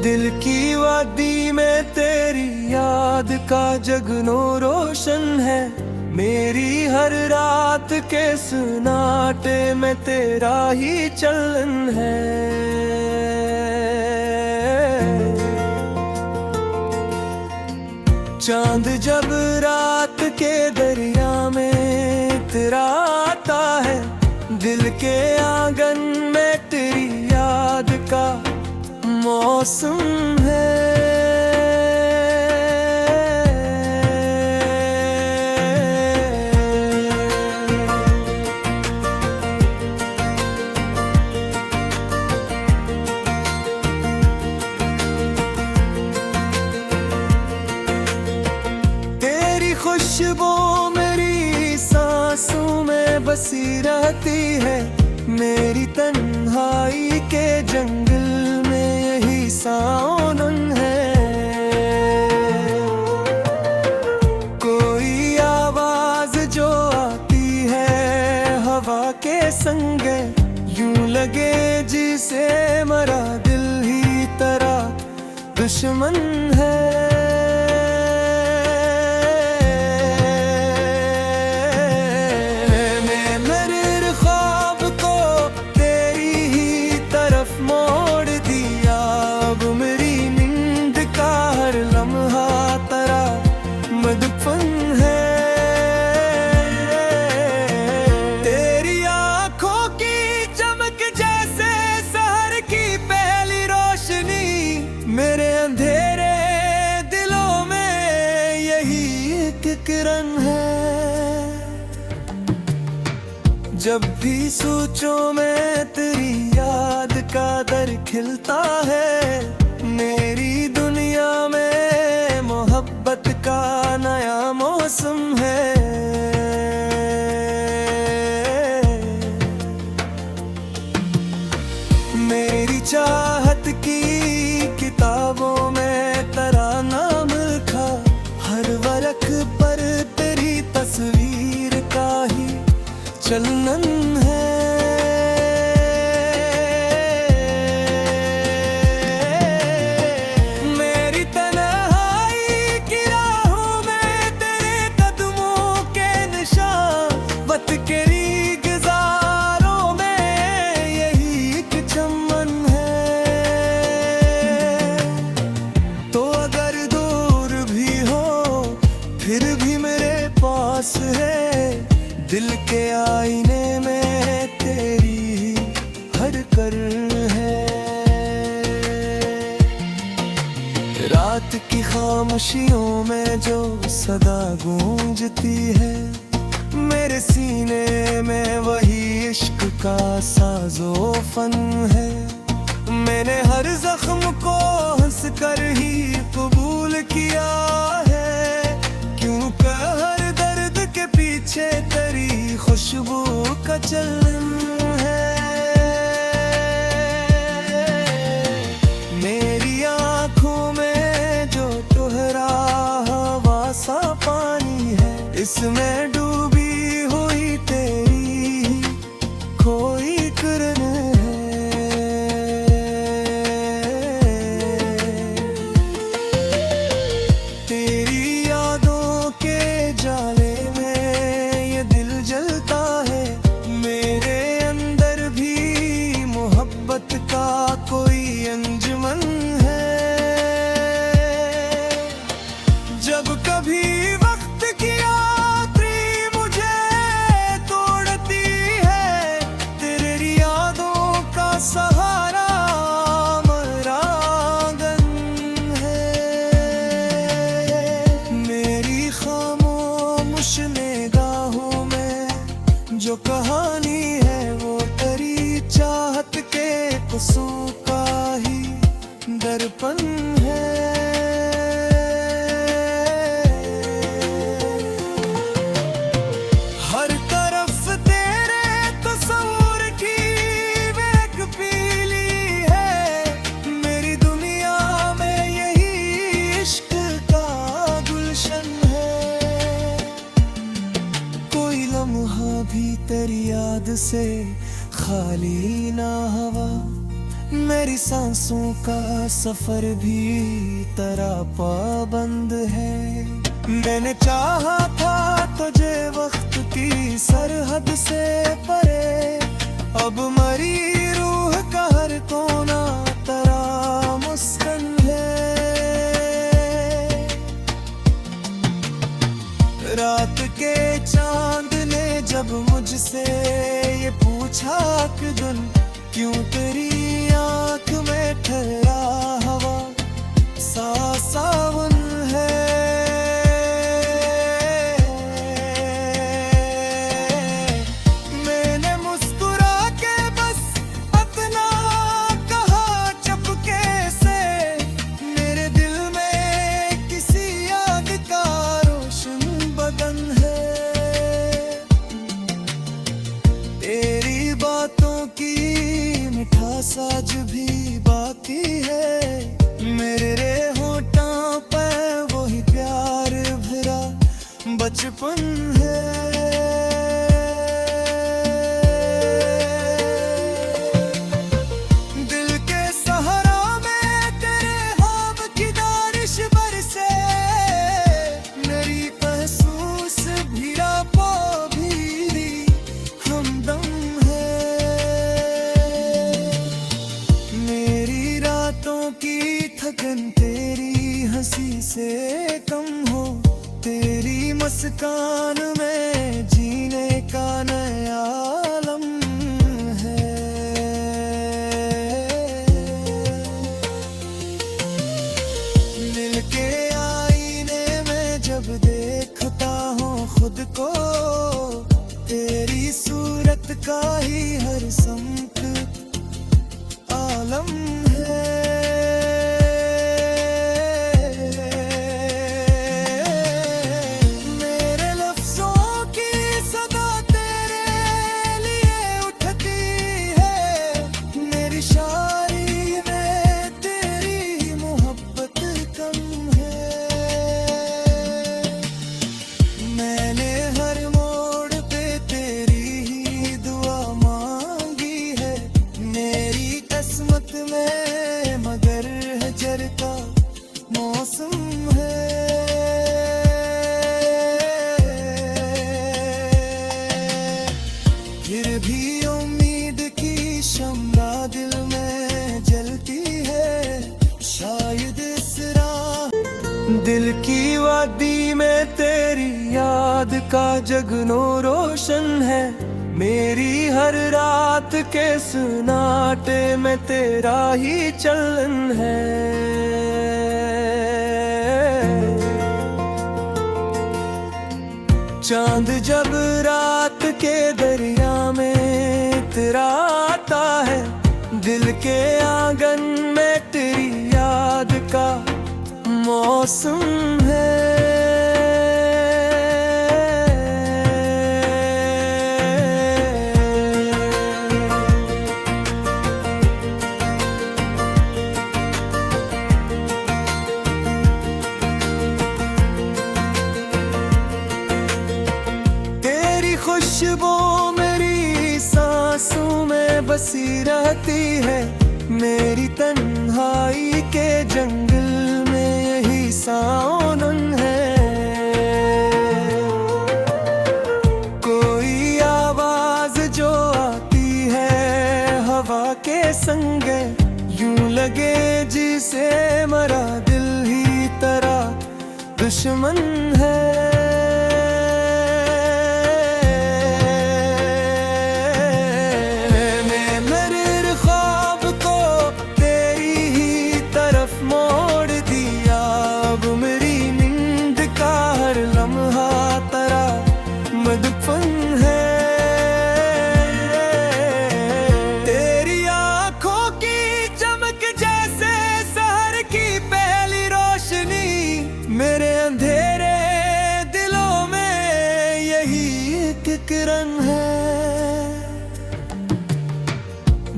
दिल की वादी में तेरी याद का जगनो रोशन है। मेरी हर रात के सन्नाटे में तेरा ही चलन है। चांद जब रात के दरिया में तेरा आता है, दिल के आंगन में तेरी याद का मौसम है। तेरी खुशबू मेरी सांसों में बसी रहती है। मेरी तन्हाई के जंगल में यही सावन है। कोई आवाज जो आती है हवा के संग, यूं लगे जिसे मरा दिल ही तेरा दुश्मन है। तेरी आँखों की चमक जैसे शहर की पहली रोशनी, मेरे अंधेरे दिलों में यही एक किरण है। जब भी सोचूं मैं तेरी याद का दर खिलता है। मेरी दुनिया में मोहब्बत का नया मौसम है। मेरी चाहत की किताबों में तेरा नाम लिखा, हर वर्क पर तेरी तस्वीर का ही चलन है। फिर भी मेरे पास है, दिल के आईने में तेरी हर कर है। रात की खामोशियों में जो सदा गूंजती है, मेरे सीने में वही इश्क का साजो फन है। मैंने हर जख्म को हंस कर ही कबूल किया है, क्योंकि हर दर्द के पीछे तेरी खुशबू का चलन है। मेरी आँखों में जो तुहरा हवा सा पानी है, इसमें डूबी हुई तेरी खोई किरण है। तेरी यादों के जाले में ये दिल जलता है। मेरे अंदर भी मोहब्बत का कोई अंजुमन है। जब कभी वक्त की आखिरी मुझे तोड़ती है, तेरी यादों का सहारा मेरा आंगन है। मेरी खामोश निगाहों में जो कहानी है, वो तेरी चाहत के कसूर का ही दर्पण है। हर तरफ तेरे तस्वीर की महक पीली है। मेरी दुनिया में यही इश्क का गुलशन है। कोई लम्हा भी तेरी याद से खाली ना हवा, मेरी सांसों का सफर भी तेरा पाबंद है। मैंने चाहा था तुझे वक्त की सरहद से परे, अब मरी रूह का हर कोना तेरा मुस्कान है। रात के चांद ने जब मुझसे ये पूछा कि दिन क्यों तेरी आंख में ठहरा हवा सा सावन है। मैंने मुस्कुरा के बस अपना कहा चुपके से, मेरे दिल में किसी याद का रोशन बदन है। तेरी बातों की मिठास आज भी बाकी है, मेरे होठों पे वही प्यार भरा बचपन है। दिल के सहारा में तेरे ख्वाब की बारिश बरसे, मेरी महसूस भीड़ा पा भी हमदम है। मेरी रातों की थकन तेरी हंसी से कम हो, तेरी मुस्कान में जीने का नया आलम है। दिल के आईने में जब देखता हूँ खुद को, तेरी सूरत का ही हर समत आलम है। मेरे लफ्जों की सदा तेरे लिए उठती है, मेरी शायरी में तेरी मोहब्बत कम है। मैंने हर मोड़ पे तेरी ही दुआ मांगी है, मेरी किस्मत में मगर हजर का मौसम है। फिर भी उम्मीद की शम्मा दिल में जलती है, शायद इस राह दिल की वादी में तेरी याद का जगनो रोशन है। मेरी हर रात के सन्नाटे में तेरा ही चलन है। चांद जब रात के दरिया में तेरा आता है, दिल के आंगन में तेरी याद का मौसम है। खुशबू मेरी सांसों में बसी रहती है, मेरी तन्हाई के जंगल में यही सावन है। कोई आवाज जो आती है हवा के संगे, यूं लगे जिसे मरा दिल ही तेरा दुश्मन है। तेरी आंखों की चमक जैसे शहर की पहली रोशनी, मेरे अंधेरे दिलों में यही एक किरण है।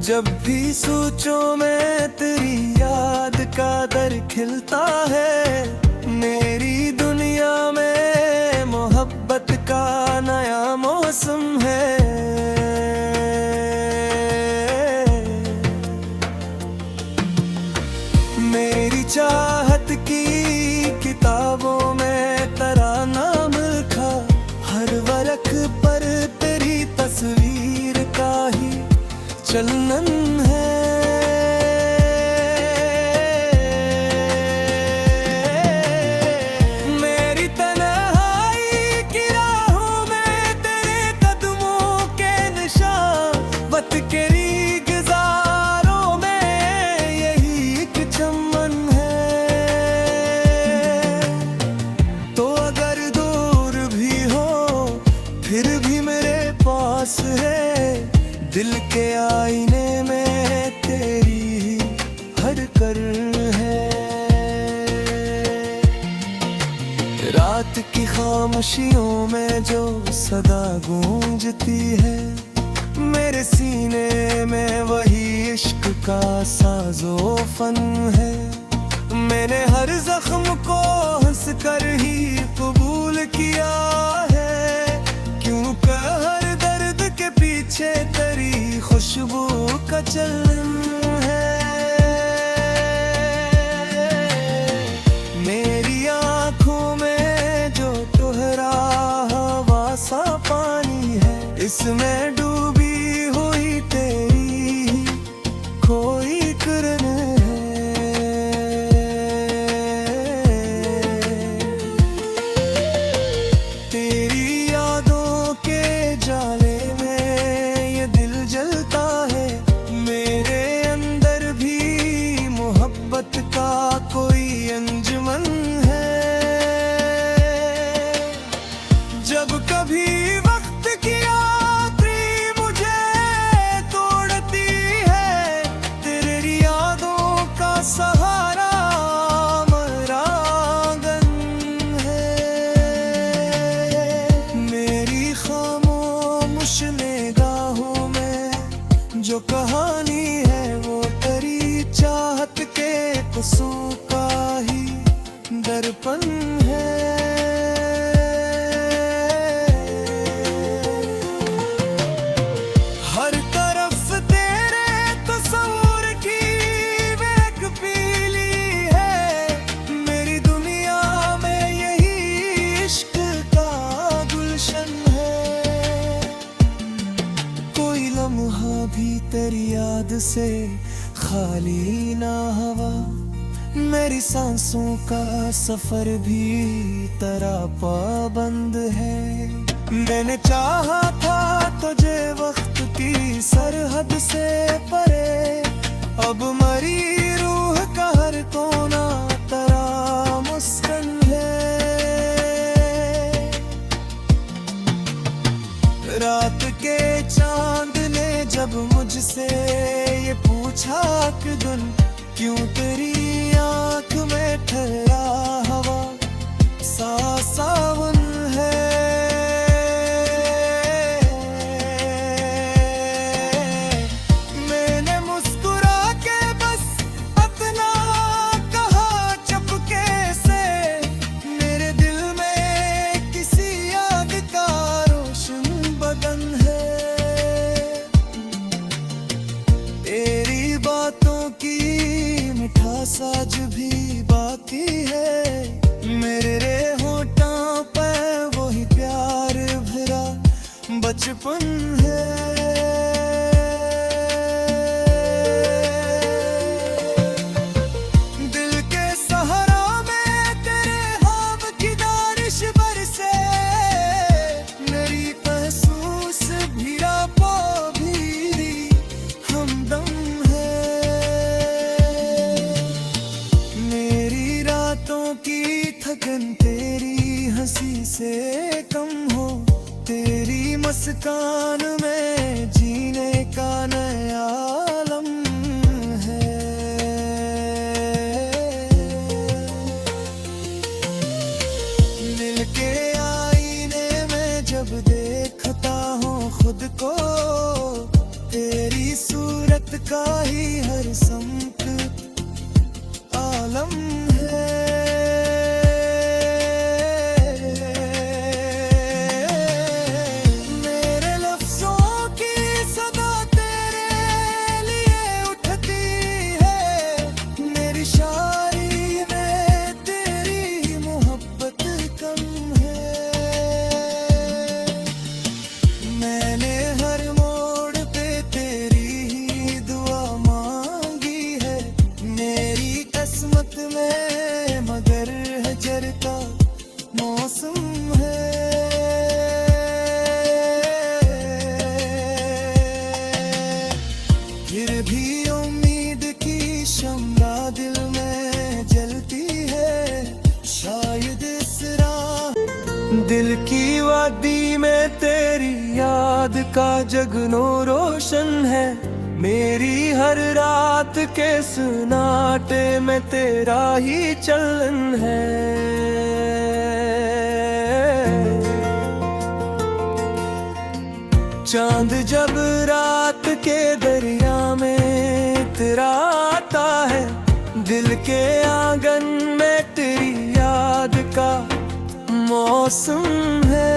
जब भी सोचों में तेरी याद का दर खिलता है, मेरी दुनिया में मोहब्बत का नया मौसम है। प्रचलन है। मेरी तन्हाई की राहों में तेरे कदमों के निशान, वक्त के गुजारों में यही एक चमन है। तो अगर दूर भी हो फिर भी मेरे पास है, दिल के आईने में तेरी हर कर है। रात की खामोशियों में जो सदा गूंजती है, मेरे सीने में वही इश्क का साजो फन है। मैंने हर जख्म को हंस कर ही कबूल किया है, क्योंकि हर दर्द के पीछे तेरी खुशबू का चलन है। मेरी आँखों में जो तुहरा हवा सा पानी है, इसमें डूबी हुई तेरी कोई किरण है। तेरी यादों के जाले में ये दिल जलता है, मेरे अंदर भी मोहब्बत का कोई अंजुमन है। जब कभी वक्त की आखिरी मुझे तोड़ती है, तेरी यादों का सहारा मेरा आंगन है। मेरी खामोश निगाहों में जो कहानी है, वो तेरी चाहत के कसूर का ही दर्पण है। हर तरफ तेरे तस्वीर की महक पीली है, मेरी दुनिया में यही इश्क का गुलशन है। कोई लम्हा भी तेरी याद से खाली ना हवा, मेरी सांसों का सफर भी तेरा पाबंद है। मैंने चाहा था तुझे वक्त की सरहद से परे, अब मरी रूह का हर कोना तेरा मुस्कान है। रात के चांद ने जब मुझसे ये पूछा कि दिन क्यों तेरी आँख में ठहरा हवा सा सावन है। मैंने मुस्कुरा के बस अपना कहा चुपके से, मेरे दिल में किसी याद का रोशन बदन है। तेरी बातों की मिठास आज भी बाकी है, मेरे होठों पे वही प्यार भरा बचपन है। दिल के सहारा में तेरे ख्वाब की बारिश बरसे, मेरी महसूस भीड़ा पो भी हमदम है। मेरी रातों की थकन तेरी हंसी से कम हो, तेरी मुस्कान में जीने का नया आलम है। दिल के आईने में जब देखता हूँ खुद को, तेरी सूरत का ही हर समत आलम है। मेरे लफ्जों की सदा तेरे लिए उठती है, मेरी शायरी में तेरी मोहब्बत कम है। मैंने हर मोड़ पे तेरी ही दिल की वादी में तेरी याद का जगनो रोशन है। मेरी हर रात के सन्नाटे में तेरा ही चलन है। चांद जब रात के दरिया में तेरा आता है, दिल के आंगन में तेरी याद का मौसम है।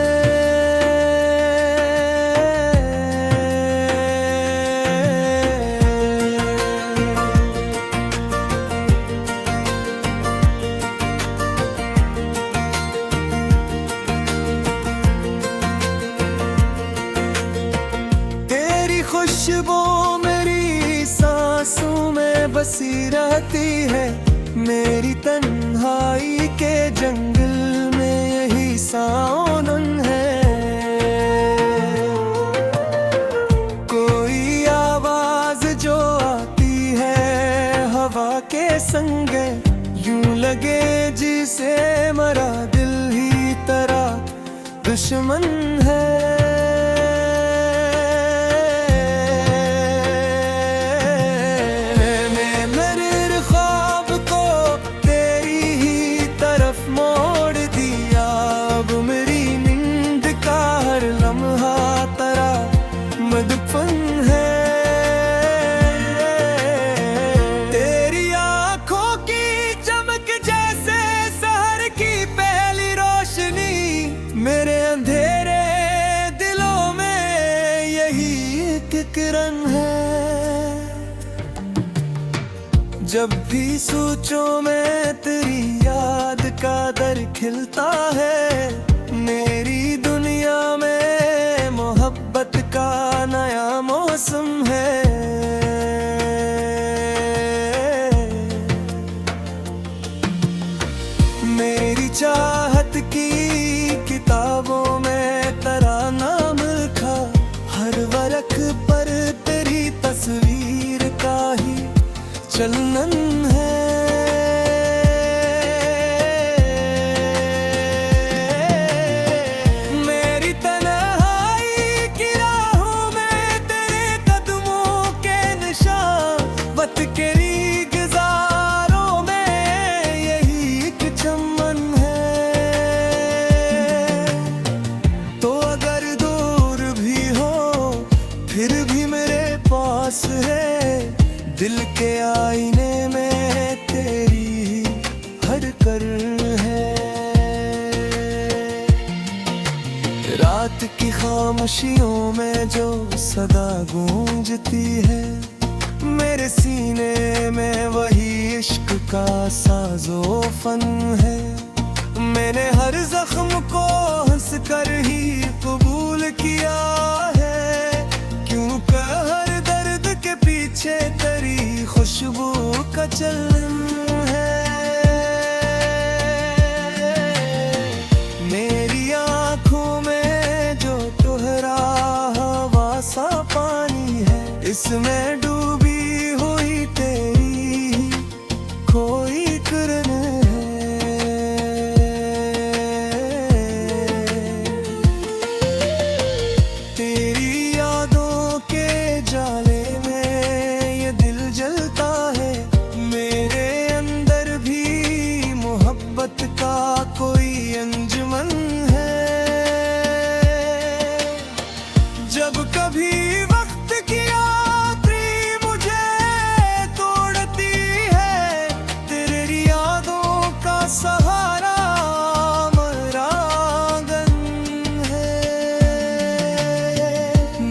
तेरी खुशबू मेरी सांसों में बसी रहती है। मेरी तन्हाई के जंगल सावन है। कोई आवाज जो आती है हवा के संग, यूं लगे जिसे मरा दिल ही तेरा दुश्मन है। मेरे ख्वाब को तेरी ही तरफ मोड़ दिया। मेरी नींद का हर लम्हा तेरा मदफन है। तेरी आंखों की चमक जैसे सहर की पहली रोशनी, मेरे अंधेरे दिलों में यही एक किरण है। जब भी सोचो मैं तेरी याद का दर खिलता है। मेरी दुनिया में मोहब्बत का नया मौसम है। मेरी चाहत की किताबों में तेरा नाम लिखा, हर वर्क पर तेरी तस्वीर का ही चलन है। मेरी तन्हाई की राहों में तेरे कदमों के निशान, वक्त के गुजारों में यही एक चमन है। तो अगर दूर भी हो फिर भी मेरे पास है। दिल के आईने में तेरी हर कर है। रात की खामोशियों में जो सदा गूंजती है, मेरे सीने में वही इश्क का साजो फन है। मैंने हर जख्म को हंस कर ही कबूल किया है, क्योंकि हर दर्द के पीछे तेरी खुशबू का चलन है। मेरी आंखों में जो तुहरा हवा सा पानी है, इसमें डूबी हुई तेरी कोई किरण है। तेरी यादों के जाले में ये दिल जलता है। मेरे अंदर भी मोहब्बत का कोई अंजुमन है। जब कभी वक्त की आखिरी मुझे तोड़ती है, तेरी यादों का सहारा मेरा आंगन है।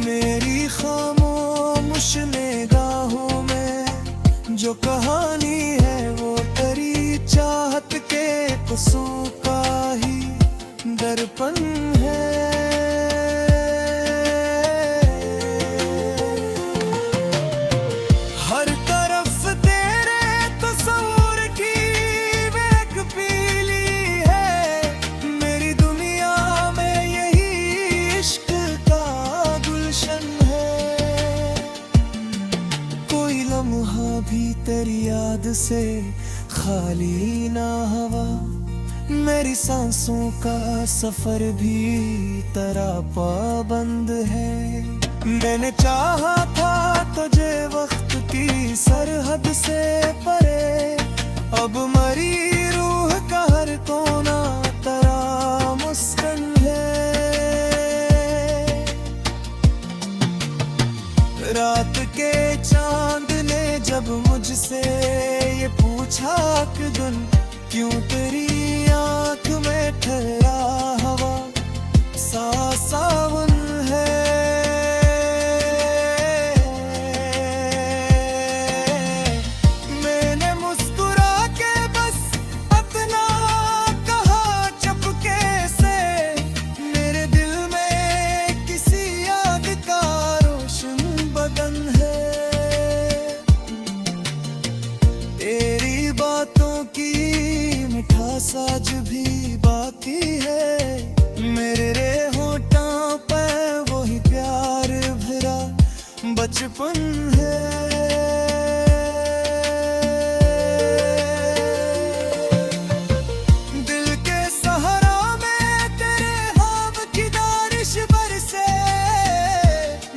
मेरी खामोश निगाहों में जो कहानी है, वो तेरी चाहत के कसूर का ही दर्पण है। हर तरफ तेरे तस्वीर की महक पीली है। मेरी दुनिया में यही इश्क का गुलशन है। कोई लम्हा भी तेरी याद से खाली ना हवा, मेरी सांसों का सफर भी तेरा पाबंद है। मैंने चाहा था तुझे वक्त की सरहद से परे, अब मरी रूह का हर कोना तेरा मुस्कान है। रात के चांद ने जब मुझसे ये पूछा कि दिन क्यों तेरी आंख में ठहरा हवा सा सावन है। मैंने मुस्कुरा के बस अपना कहा चुपके से, मेरे दिल में किसी याद का रोशन बदन है। तेरी बातों की मिठास आज भी बाकी है, मेरे होठों पे वही प्यार भरा बचपन है। दिल के सहारा में तेरे ख्वाब की बारिश बरसे,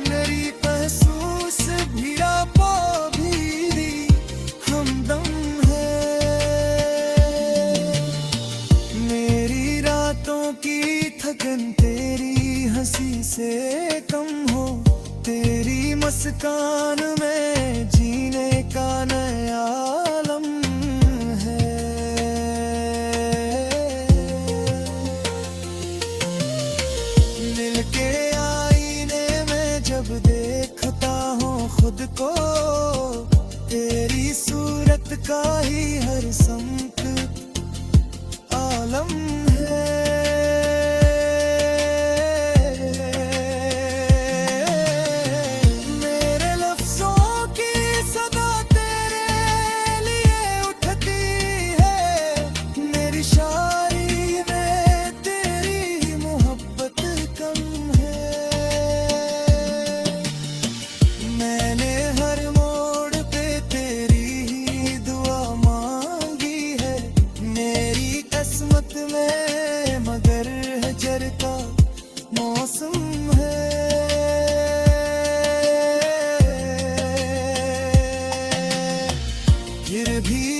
मेरी महसूस भीड़ा पो भी हमदम है। मेरी रातों की थकन तेरी हंसी से कम हो, तेरी मुस्कान में जीने का नया आलम है। मिल के आईने में जब देखता हूँ खुद को, तेरी सूरत का ही हर समत आलम है। मेरे लफ्जों की सदा तेरे लिए उठती है, मेरी शायरी में तेरी मोहब्बत कम है। मैंने हर मोड़ पे तेरी ही दुआ मांगी है, मेरी किस्मत में मगर हजर का मौसम है। फिर भी